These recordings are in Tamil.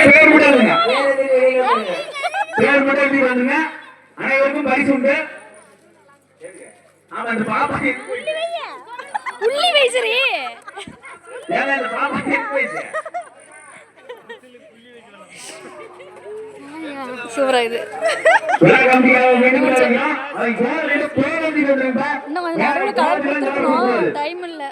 பேர் விடாதுங்க. பேர் மட்டும் எப்படி வந்துங்க? அனைவருக்கும் பரிசு உண்டு. ஆமா இந்த பாப்பா உள்ளி வைசரி ஏங்க இந்த பாப்பா எட்டு வயசு சூப்பரா இது இன்னும் கொஞ்சம் நடுவில் கலர் கொடுத்துருக்கணும் டைம் இல்லை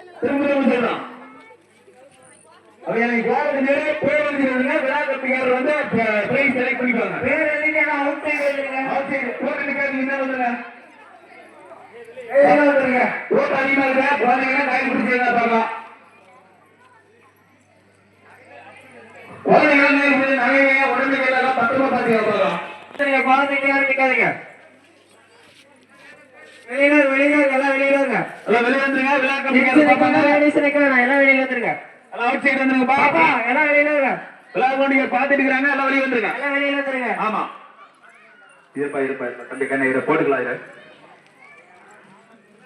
போட்டுக்கலாம்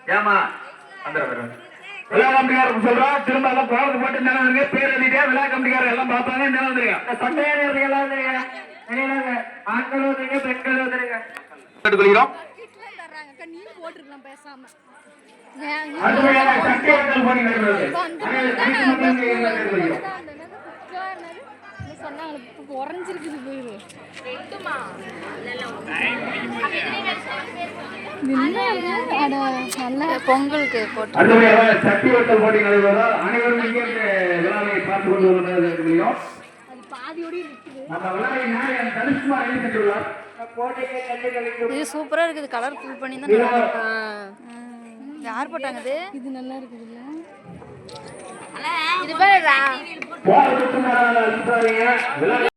ஏமா விழா கமிட்டிக்காரர் சொல்றோம் திரும்ப எல்லாம் கோலத்து போட்டு நிலவுங்க பேர் எழுதிட்டே விழா கமிட்டிக்காரர் எல்லாம் பார்ப்பாங்க நிலவுங்க சட்டையாக எல்லாம் வந்துருங்க ஆண்கள் வந்துருங்க பெண்கள் வந்துருங்க கேட்டுக்கொள்கிறோம் பொங்கலுக்கு சட்டி வட்டல் போட்டி நடைபெறும் அனைவரும் இங்கே விழாவை பார்த்து கொண்டு வருகிறோம் இது சூப்பரா இருக்குது கலர் ஃபுல் பண்ணி தான் யார் போட்டாங்க இது நல்லா இருக்குதுல்ல இது